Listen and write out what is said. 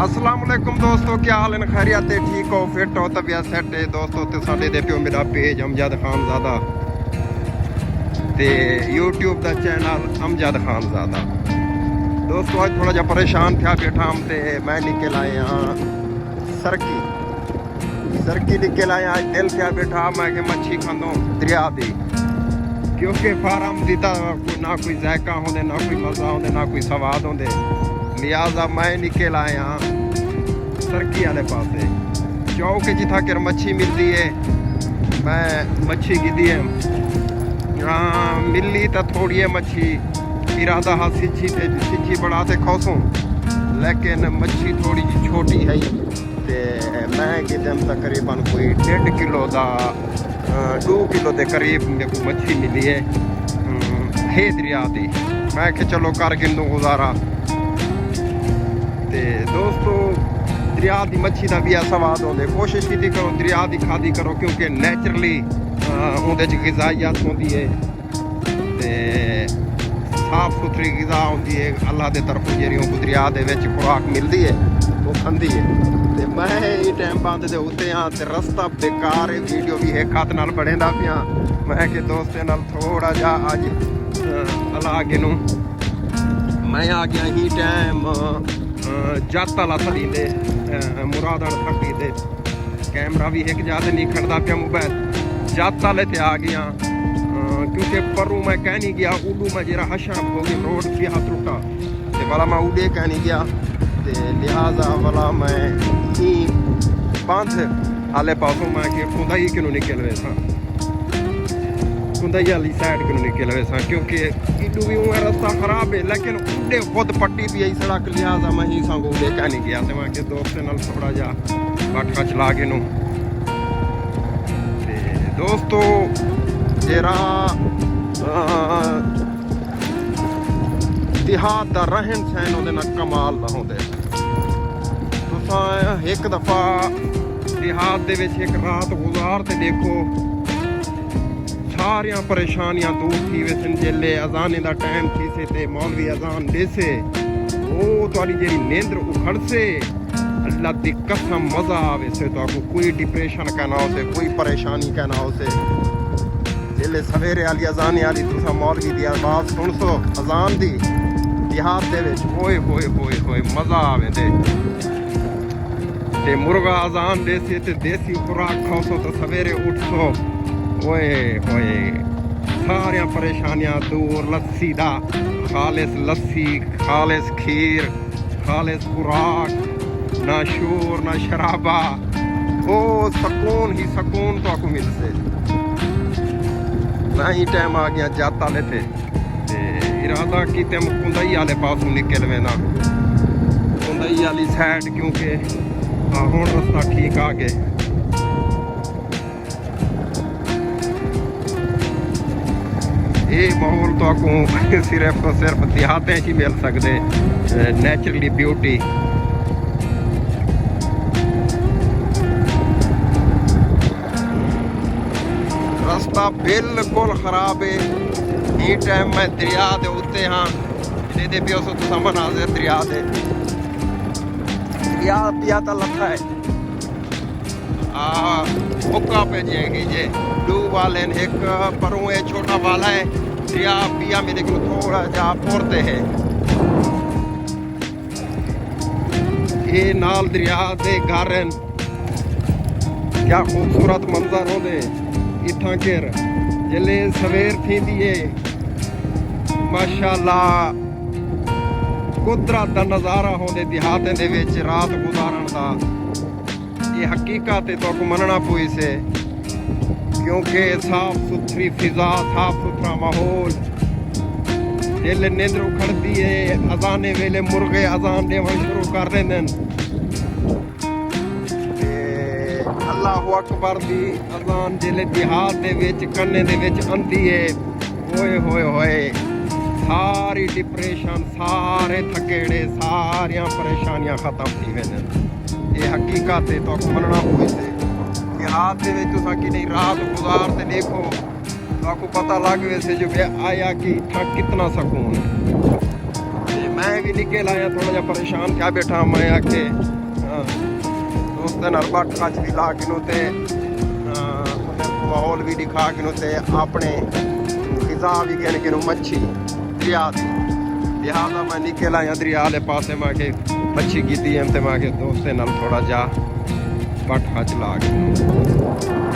अस्सलाम वालेकुम दोस्तों, क्या हाल है? खैरियत है? ठीक हो? फिट हो? तबीयत सेट है? दोस्तों तो साडे दे पियो मेरा पेज अमजद खानजादा ते यूट्यूब का चैनल अमजद खानजादा। दोस्तों आज थोड़ा जा परेशान था बैठा हम ते मैं निकल आए हाँ सरकी निकल आए। आज दिल क्या बैठा मैं कि मच्छी खांदो दरिया दी, क्योंकि फार्म दी ना कोई जायका होंदे, ना कोई मजा होंदे, ना कोई स्वाद होंदे। लिहाजा मैं निकल आया सरकी वाले पासे चौक जिथा कर मच्छी मिलती है। मैं मच्छी गिदी है हाँ मिली तो थोड़ी है मच्छी। इरादा हाँ सिंची बढ़ाते खोसूँ, लेकिन मच्छी थोड़ी जी छोटी है ते मैं गिदम तकरीबन कोई 1.5 किलो का 2 किलो के करीब मेरे को मच्छी मिली है दरिया दी। मैं कि चलो कर गिनू गुजारा। ते दोस्तों दरिया की मच्छी का भी स्वाद होंगे, कोशिश की करो दरिया की खादी करो, क्योंकि नैचुरली उहदे च गिजाइयत होंदी है ते साफ सुथरी गिजा होंदी है। अल्लाह के तरफों जी दरिया के खुराक मिलती है वो खांदी है। ते मैं ये टाइम बंद के उत्ते हाँ ते रस्ता बेकार है, वीडियो भी एक हाथ नाल बढ़ेंदा पिया। मैं कि दोस्तें नाल थोड़ा जा अज अला गिनू मैं आ गया ही टाइम जाता ला थली दे मुरादा थकी दे। कैमरा भी एक ज्यादा नहीं खड़ता पिया मोबाइल जाता ले ते आ गया, क्योंकि परू मैं कह नहीं गया उडू मैं जरा हशर हो गई रोड भी हाथ रुका ते वाला मैं उडे कह नहीं गया ते लिहाजा वाला मैं ही बंद आले पासों मैं कि खुदाई क्यों निकल वे सा खुदाई वाली साइड क्यों निकल वे सा, क्योंकि इडू भी हुआ रास्ता खराब है, लेकिन उडे खुद पट्टी भी आई सड़क। लिहाजा मैं ही संग उडे कह नहीं गया तो मैं कि दोस्त नाल थोड़ा जा बाठा चला के नू दोस्तों जरा देहात का रहन सहन उहदे नाल कमाल दा होंदे। तुसां एक दफ़ा देहात दे विच एक रात गुजार ते देखो, सारियां परेशानियां दूर थी वैसन। जेल्ले अजाने का टाइम थी से ते मौलवी अजान देसे वो तुहाडी जेहड़ी नींदर उखड़से अल्लाह दी कसम मजा आवे से, तो आपको कोई डिप्रेशन कहना हो से, कोई परेशानी कहना हो से। जेल्ले सवेरे वाली अजाने वाली तुसा मौलवी दी आवाज़ सुन सो अजान दी देहात दे विच होए होए होए होए मजा आवे दे। ते मुर्गा अजान देसी ते देसी खुराक खाओ सो तो सवेरे उठ सो ओए होए सारियां परेशानियां दूर। लस्सी दा खालिस लस्सी, खालिस खीर, खालिस खुराक, ना शोर ना शराबा, ओ सुकून ही सुकून तो आपको मिल से। मैं ही टाइम आ गया जाता लेते इरादा की तुम कुंदई वाले पासों निकल वे ना कुंदई वाली साइड, क्योंकि हुण रास्ता ठीक आ गए। ये माहौल तो आपको सिर्फ देहातें ही मिल सकते, नेचुरली ब्यूटी। रास्ता बिल्कुल खराब है। ये टाइम मैं दरिया के उत्ते हाँ दे पियो सो तुसा मनाजिर दरिया दे दरिया पिया तो लथा है मुक्का पे जे दो वाले एक परों है छोटा वाला है दरिया पिया मेरे को थोड़ा जा पोरते है। ये नाल दरिया दे गारन क्या खूबसूरत मंजर होंदे इत्थां केर जल्ले सवेर थींदी है माशाअल्लाह। कुदरत का नज़ारा होंदे देहातें दे विच रात गुजारन दा ये हकीकत है तो आपको मनना पोई से, क्योंकि साफ सुथरी फिजा, साफ सुथरा माहौल। जेल्ले नींदर उखड़ती है अजाने वेले मुर्गे अजान देवन शुरू कर देंदे अल्लाहु अकबर दी अजान जेल्ले देहात दे विच कन्ने दे विच आंदी है होए होए होए सारी डिप्रेशन, सारे थकेड़े, सारियां परेशानियां खत्म थी वेंदे। ये हकीकत है तो आपको मनना पोई से। देहात दे विच तुसां कि नहीं रात गुजार ते देखो तो आपको पता लग वैसे जो आया कि कितना सुकून है। मैं भी निकल आया थोड़ा जा परेशान क्या बैठा मैं आके दोस्तों नाल बट कच भी ला के ते माहौल भी दिखा के ते अपने गिजा भी कहने के मच्छी दरिया लिहाजा मैं निकल आया दरिया वाले पासे मां के मच्छी की ते मां के दोस्तें नाल थोड़ा जा बट कच ला के